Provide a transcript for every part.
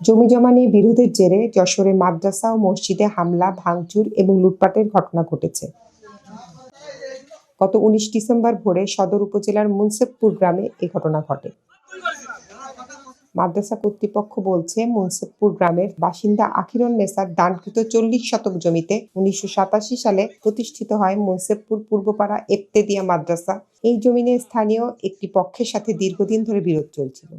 জমিজমা নিয়ে বিরোধের জেরে যশোরে মাদ্রাসা ও মসজিদে হামলা, ভাঙচুর এবং লুটপাটের ঘটনা ঘটেছে। গত ১৯ ডিসেম্বর ভোরে সদর উপজেলার মুন্সেফপুর গ্রামে এ ঘটনা ঘটে। মাদ্রাসা কর্তৃপক্ষ বলছে, মুন্সেফপুর গ্রামের বাসিন্দা আখিরুন্নেছার দানকৃত ৪০ শতক জমিতে ১৯৮৭ সালে প্রতিষ্ঠিত হয় মুন্সেফপুর পূর্বপাড়া ইবতেদাইয়া মাদ্রাসা। এই জমিনে স্থানীয় একটি পক্ষের সাথে দীর্ঘদিন ধরে বিরোধ চলছিল।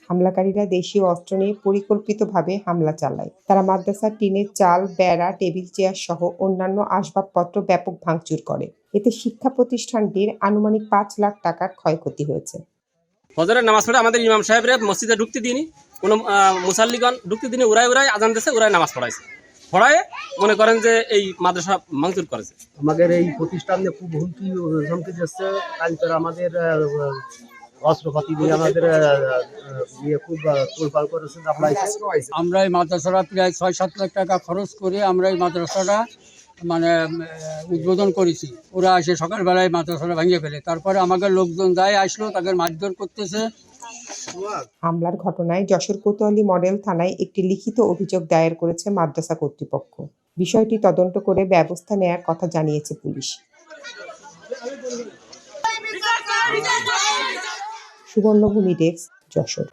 হামলাকারীরা দেশীয় অস্ত্র নিয়ে পরিকল্পিতভাবে হামলা চালায়। তারা মাদ্রাসার টিনের চাল, বেড়া, টেবিল চেয়ার সহ অন্যান্য আসবাবপত্র ব্যাপক ভাঙচুর করে। এতে শিক্ষা প্রতিষ্ঠানটির আনুমানিক ৫ লাখ টাকার ক্ষয়ক্ষতি হয়েছে। ফজরের নামাজ পড়ে আমাদের ইমাম সাহেবরা মসজিদে ঢুকতে দিইনি, কোনো মুসাল্লিগণ ঢুকতে দিইনি, উড়াই আজান দিয়েছে, উড়াই নামাজ পড়াইছে। পড়ায় মনে করেন যে এই মাদ্রাসা ভাঙচুর করেছে। আমাদের এই প্রতিষ্ঠানে খুব হুমকি ধমকি দিচ্ছে। কালকের আমাদের অস্ত্রপাতি দিয়ে আমাদের খুব তোলপাড় করেছে। আমরা এই মাদ্রাসাটা প্রায় ৬-৭ লাখ টাকা খরচ করে আমরা এই মাদ্রাসাটা উদ্বোধন করেছি। ওরা এসে সকালবেলায় মাদ্রাসাটা ভেঙে ফেলে, তারপরে আমাদের লোকজন যায় আসলো, তাদের মারধর করতেছে। হামলার ঘটনায় যশোর কোতোয়ালি মডেল থানায় একটি লিখিত অভিযোগ দায়ের করেছে মাদ্রাসা কর্তৃপক্ষ। বিষয়টি তদন্ত করে ব্যবস্থা নেয়ার কথা জানিয়েছে পুলিশ। সুবর্ণভূমি ডেস্ক, যশোর।